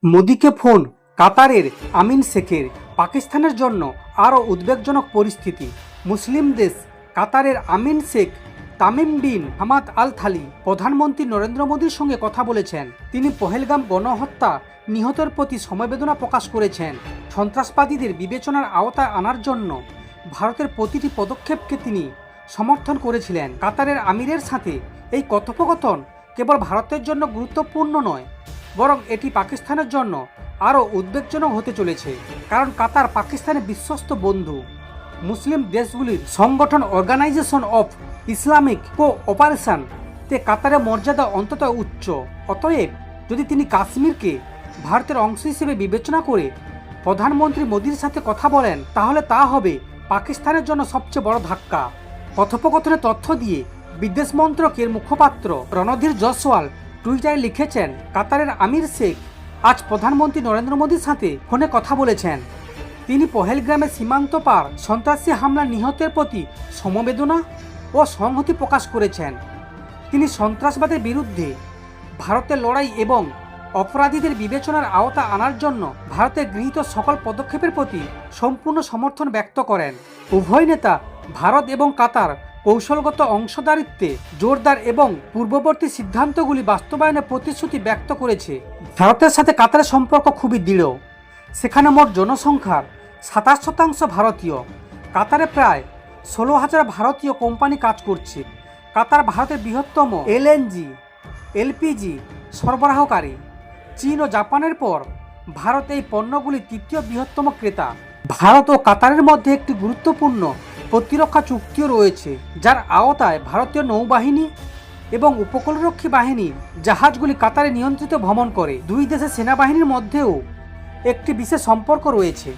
মোদিকে ফোন কাতারের আমিন শেখের। পাকিস্তানের জন্য আরও উদ্বেগজনক পরিস্থিতি। মুসলিম দেশ কাতারের আমিন Sheikh Tamim bin Hamad Al Thani প্রধানমন্ত্রী নরেন্দ্র মোদীর সঙ্গে কথা বলেছেন। তিনি পহেলগাম গণহত্যা নিহতের প্রতি সমবেদনা প্রকাশ করেছেন। সন্ত্রাসবাদীদের বিবেচনার আওতায় আনার জন্য ভারতের প্রতিটি পদক্ষেপকে তিনি সমর্থন করেছিলেন। কাতারের আমিরের সাথে এই কথোপকথন কেবল ভারতের জন্য গুরুত্বপূর্ণ নয়, বরং এটি পাকিস্তানের জন্য আরও উদ্বেগজনক হতে চলেছে। কারণ কাতার পাকিস্তানের বিশ্বস্ত বন্ধু। মুসলিম দেশগুলির সংগঠন অর্গানাইজেশন অফ ইসলামিক কোঅপারেশন তে কাতারের মর্যাদা অন্তত উচ্চ। অতএব যদি তিনি কাশ্মীরকে ভারতের অংশ হিসেবে বিবেচনা করে প্রধানমন্ত্রী মোদীর সাথে কথা বলেন, তাহলে তা হবে পাকিস্তানের জন্য সবচেয়ে বড় ধাক্কা। কথোপকথনের তথ্য দিয়ে বিদেশ মন্ত্রকের মুখপাত্র রণধীর জয়সওয়াল টুইটারে লিখেছেন, কাতারের আমির শেখ আজ প্রধানমন্ত্রী নরেন্দ্র মোদীর সাথে ফোনে কথা বলেছেন। তিনি পহেলগ্রামের সীমান্ত পার সন্ত্রাসী হামলা নিহতের প্রতি সমবেদনা ও সংহতি প্রকাশ করেছেন। তিনি সন্ত্রাসবাদের বিরুদ্ধে ভারতের লড়াই এবং অপরাধীদের বিবেচনার আওতা আনার জন্য ভারতের গৃহীত সকল পদক্ষেপের প্রতি সম্পূর্ণ সমর্থন ব্যক্ত করেন। উভয় নেতা ভারত এবং কাতার কৌশলগত অংশদারিত্বে জোরদার এবং পূর্ববর্তী সিদ্ধান্তগুলি বাস্তবায়নের প্রতিশ্রুতি ব্যক্ত করেছে। ভারতের সাথে কাতারের সম্পর্ক খুবই দৃঢ়। সেখানে মোট জনসংখ্যার 27% ভারতীয়। কাতারে প্রায় 16,000 ভারতীয় কোম্পানি কাজ করছে। কাতার ভারতের বৃহত্তম এলএনজি এলপিজি সরবরাহকারী। চীন ও জাপানের পর ভারত এই পণ্যগুলির তৃতীয় বৃহত্তম ক্রেতা। ভারত ও কাতারের মধ্যে একটি গুরুত্বপূর্ণ প্রতিরক্ষা চুক্তিও রয়েছে, যার আওতায় ভারতীয় নৌবাহিনী এবং উপকূলরক্ষী বাহিনীর জাহাজগুলি কাতারে নিয়ন্ত্রিত ভ্রমণ করে। দুই দেশের সেনাবাহিনীর মধ্যেও একটি বিশেষ সম্পর্ক রয়েছে।